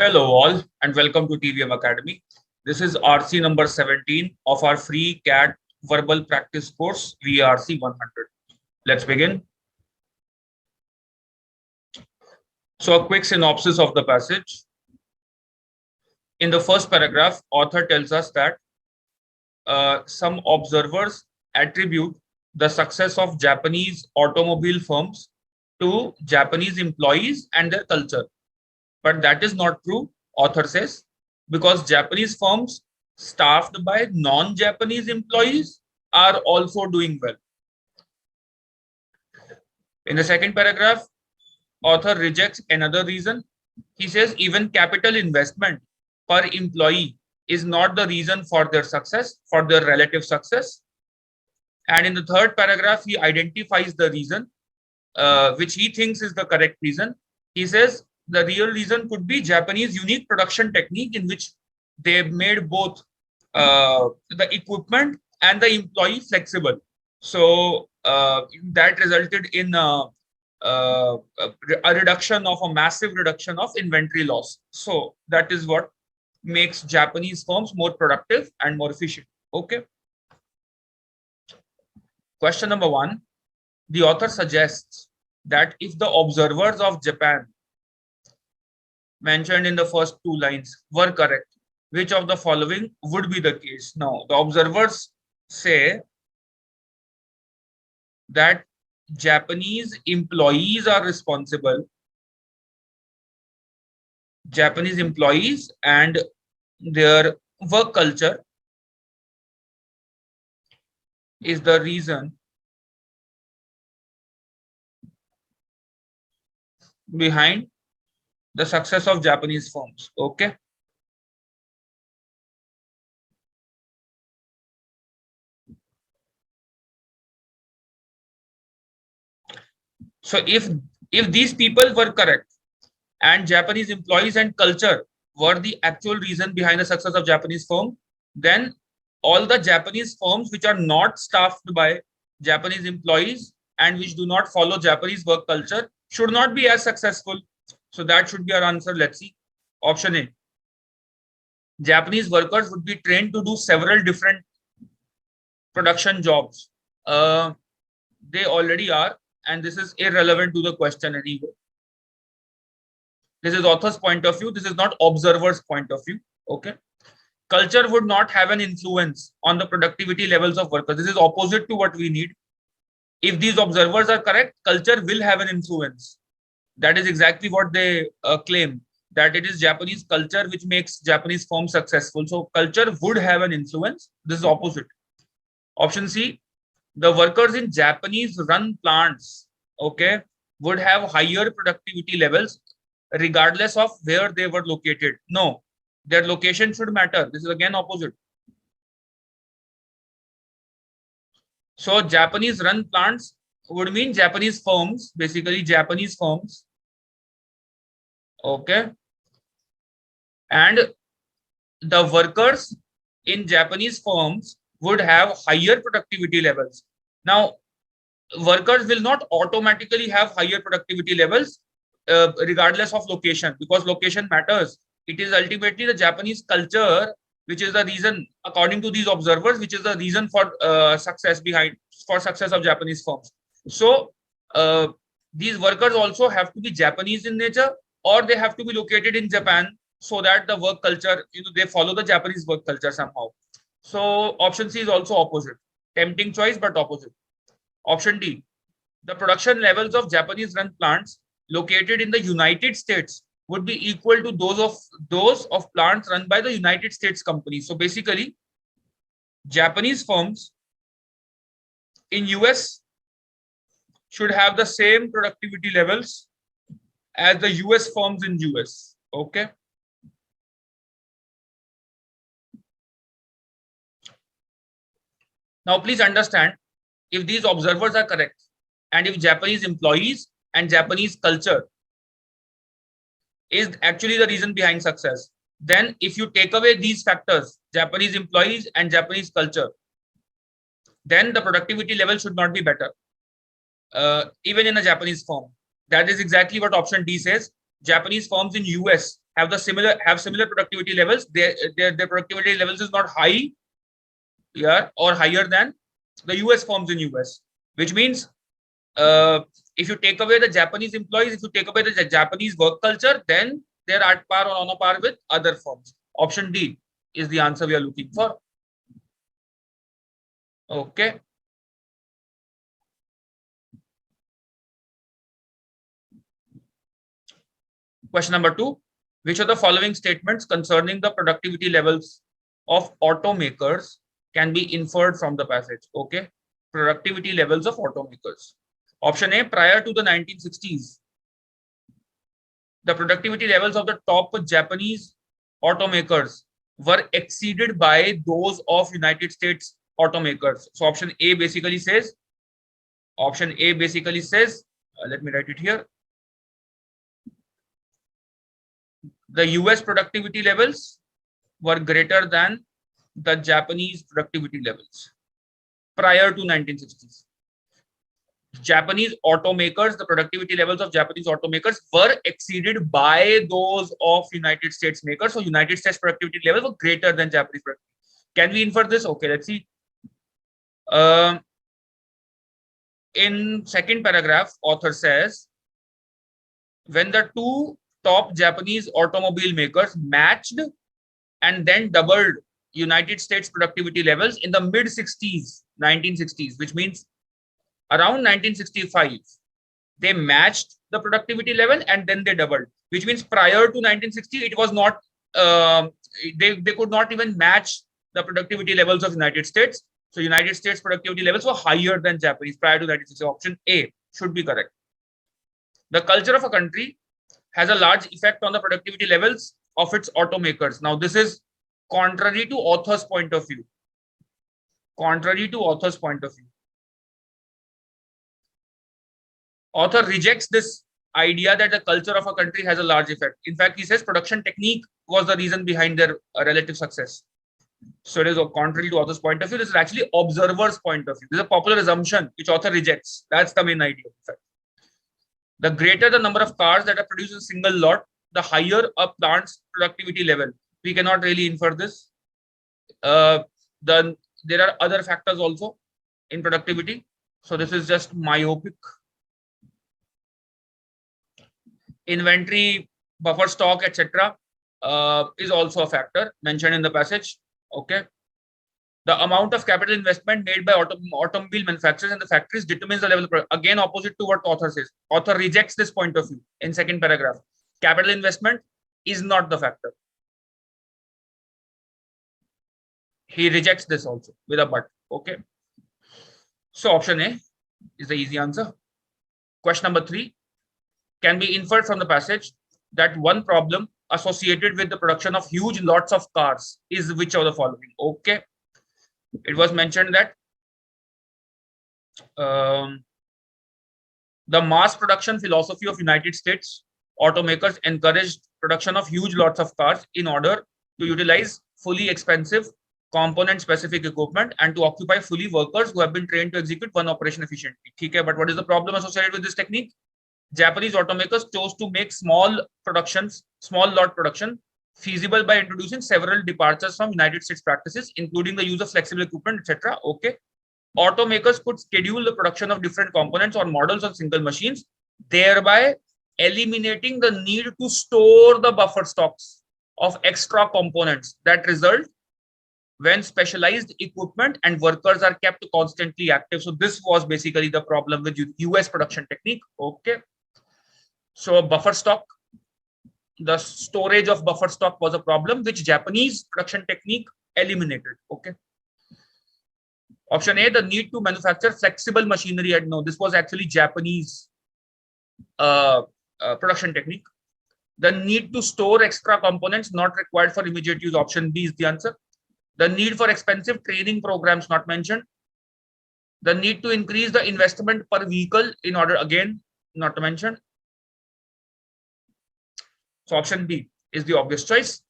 Hello all and welcome to TVM Academy. This is RC number 17 of our free CAT verbal practice course VARC 100. Let's begin. So a quick synopsis of the passage. In the first paragraph, author tells us that some observers attribute the success of Japanese automobile firms to Japanese employees and their culture. But that is not true, author says, because Japanese firms staffed by non-Japanese employees are also doing well. In the second paragraph, author rejects another reason. He says even capital investment per employee is not the reason for their success, for their relative success. And in the third paragraph, he identifies the reason, which he thinks is the correct reason. He says the real reason could be Japanese unique production technique in which they made both the equipment and the employee flexible. So that resulted in a reduction of a massive reduction of inventory loss. So that is what makes Japanese firms more productive and more efficient. Okay. Question number 1. The author suggests that if the observers of Japan mentioned in the first two lines were correct, which of the following would be the case? Now, the observers say that Japanese employees are responsible. Japanese employees and their work culture is the reason behind the success of Japanese firms. Okay. So if these people were correct and Japanese employees and culture were the actual reason behind the success of Japanese firm, then all the Japanese firms which are not staffed by Japanese employees and which do not follow Japanese work culture should not be as successful. So that should be our answer. Let's see. Option A. Japanese workers would be trained to do several different production jobs. They already are, and this is irrelevant to the question anyway. This is author's point of view. This is not observer's point of view. Okay. Culture would not have an influence on the productivity levels of workers. This is opposite to what we need. If these observers are correct, culture will have an influence. That is exactly what they claim, that it is Japanese culture which makes Japanese firms successful. So culture would have an influence. This is opposite. Option C, the workers in Japanese run plants, okay, would have higher productivity levels regardless of where they were located. No, their location should matter. This is again opposite. So Japanese run plants would mean Japanese firms, basically Japanese firms. Okay. And the workers in Japanese firms would have higher productivity levels. Now, workers will not automatically have higher productivity levels regardless of location, because location matters. It is ultimately the Japanese culture which is the reason, according to these observers, which is the reason for success of Japanese firms. So these workers also have to be Japanese in nature, or they have to be located in Japan, so that the work culture, they follow the Japanese work culture somehow. So option C is also opposite. Tempting choice, but opposite. Option D, the production levels of Japanese run plants located in the United States would be equal to those of plants run by the United States company. So basically, Japanese firms in US should have the same productivity levels as the US firms in US. Okay. Now, please understand, if these observers are correct, and if Japanese employees and Japanese culture is actually the reason behind success, then if you take away these factors, Japanese employees and Japanese culture, then the productivity level should not be better, even in a Japanese firm. That is exactly what option D says. Japanese firms in US have similar productivity levels. Their productivity levels is not high, yeah, or higher than the US firms in US, which means if you take away the Japanese employees, if you take away the Japanese work culture, then they're at par or on a par with other firms. Option D is the answer we are looking for. Okay. Question number 2. Which of the following statements concerning the productivity levels of automakers can be inferred from the passage? Okay. Productivity levels of automakers. Option A, prior to the 1960s, the productivity levels of the top Japanese automakers were exceeded by those of United States automakers. So option A basically says, let me write it here. The US productivity levels were greater than the Japanese productivity levels prior to 1960s. Japanese automakers, the productivity levels of Japanese automakers were exceeded by those of United States makers. So United States productivity levels were greater than Japanese productivity. Can we infer this? Okay, let's see. In second paragraph, author says, when the two top Japanese automobile makers matched and then doubled United States productivity levels in the mid 60s, 1960s, which means around 1965, they matched the productivity level and then they doubled, which means prior to 1960, it was not, they could not even match the productivity levels of United States. So United States productivity levels were higher than Japanese prior to 1960. Option A should be correct. The culture of a country has a large effect on the productivity levels of its automakers. Now, this is contrary to author's point of view. Contrary to author's point of view. Author rejects this idea that the culture of a country has a large effect. In fact, he says production technique was the reason behind their relative success. So it is contrary to author's point of view. This is actually observer's point of view. This is a popular assumption which author rejects. That's the main idea. In fact, the greater the number of cars that are produced in a single lot, the higher a plant's productivity level. We cannot really infer this. There are other factors also in productivity. So this is just myopic. Inventory, buffer stock, etc. Is also a factor mentioned in the passage. Okay. The amount of capital investment made by automobile manufacturers and the factories determines the level of production. Again, opposite to what author says. Author rejects this point of view in second paragraph. Capital investment is not the factor. He rejects this also with a but. Okay. So option A is the easy answer. Question number 3 can be inferred from the passage that one problem associated with the production of huge lots of cars is which of the following? Okay. It was mentioned that the mass production philosophy of United States automakers encouraged production of huge lots of cars in order to utilize fully expensive component specific equipment and to occupy fully workers who have been trained to execute one operation efficiently. Okay, but what is the problem associated with this technique? Japanese automakers chose to make small lot production feasible by introducing several departures from United States practices, including the use of flexible equipment, etc. Okay. Automakers could schedule the production of different components or models on single machines, thereby eliminating the need to store the buffer stocks of extra components that result when specialized equipment and workers are kept constantly active. So this was basically the problem with US production technique. Okay. So buffer stock, the storage of buffer stock was a problem which Japanese production technique eliminated. Okay. Option A, the need to manufacture flexible machinery. No, this was actually Japanese production technique. The need to store extra components not required for immediate use. Option B is the answer. The need for expensive training programs not mentioned. The need to increase the investment per vehicle in order, again, not to mention. So option B is the obvious choice.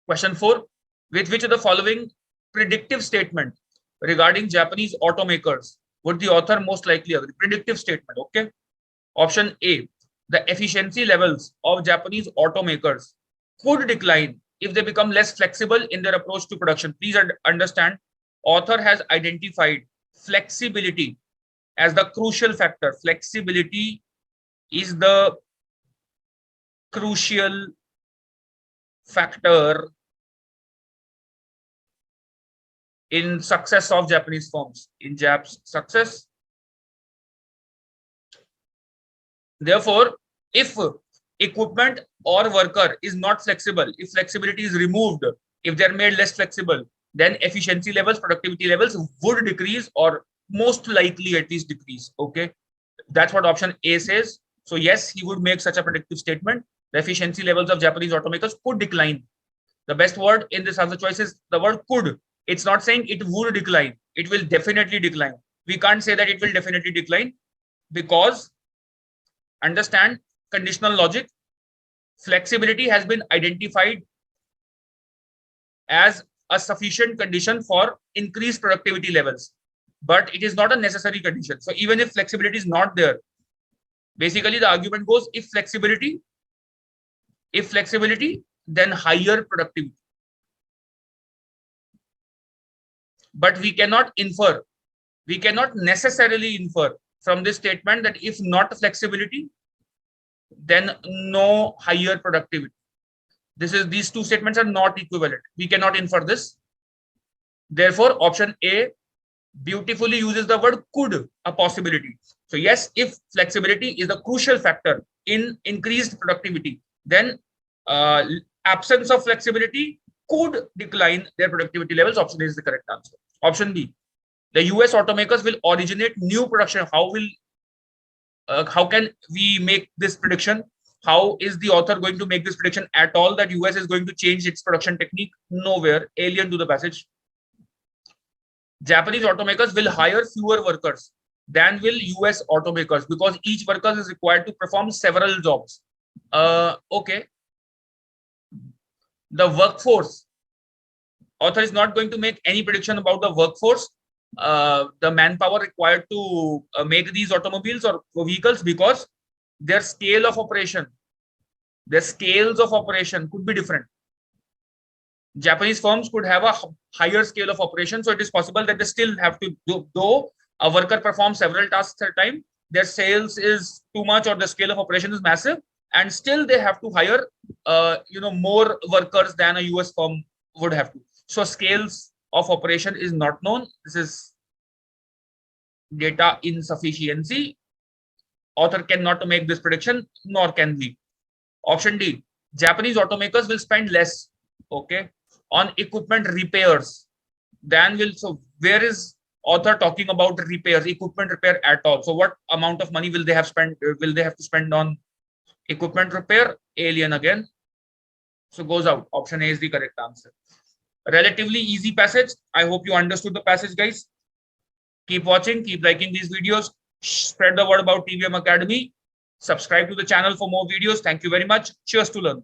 Question 4. With which of the following predictive statement regarding Japanese automakers would the author most likely agree? Predictive statement. Okay. Option A. the efficiency levels of Japanese automakers could decline if they become less flexible in their approach to production. Please understand, author has identified flexibility as the crucial factor. Flexibility is the crucial factor in success of Japanese firms, in JAP's success. Therefore, if equipment or worker is not flexible, if flexibility is removed, if they are made less flexible, then efficiency levels, productivity levels would decrease, or most likely at least decrease. Okay, that's what option A says. So yes, he would make such a predictive statement. The efficiency levels of Japanese automakers could decline. The best word in this answer choice is the word could. It's not saying it would decline. It will definitely decline. We can't say that it will definitely decline, because understand conditional logic. Flexibility has been identified as a sufficient condition for increased productivity levels, but it is not a necessary condition. So even if flexibility is not there, basically the argument goes, if flexibility, then higher productivity. But we cannot necessarily infer from this statement that if not flexibility, then no higher productivity. These two statements are not equivalent. We cannot infer this. Therefore, option A beautifully uses the word could, a possibility. So yes, if flexibility is a crucial factor in increased productivity, then absence of flexibility could decline their productivity levels. Option A is the correct answer. Option B, the US automakers will originate new production. How can we make this prediction? How is the author going to make this prediction at all that US is going to change its production technique? Nowhere. Alien to the passage. Japanese automakers will hire fewer workers than will US automakers, because each worker is required to perform several jobs. Okay. The workforce. Author is not going to make any prediction about the workforce, the manpower required to make these automobiles or vehicles, because their scale of operation, their scales of operation could be different. Japanese firms could have a higher scale of operation, so it is possible that they still have to though a worker performs several tasks at a time, their sales is too much or the scale of operation is massive, and still they have to hire more workers than a US firm would have to. So scales of operation is not known. This is data insufficiency. Author cannot make this prediction, nor can we. Option D, Japanese automakers will spend less, okay, on equipment repairs than will. So where is author talking about repairs, equipment repair at all? So what amount of money will they have spent? Will they have to spend on equipment repair? Alien again. So goes out. Option A is the correct answer. Relatively easy passage. I hope you understood the passage, guys. Keep watching, keep liking these videos, spread the word about TVM Academy, subscribe to the channel for more videos. Thank you very much. Cheers to learn.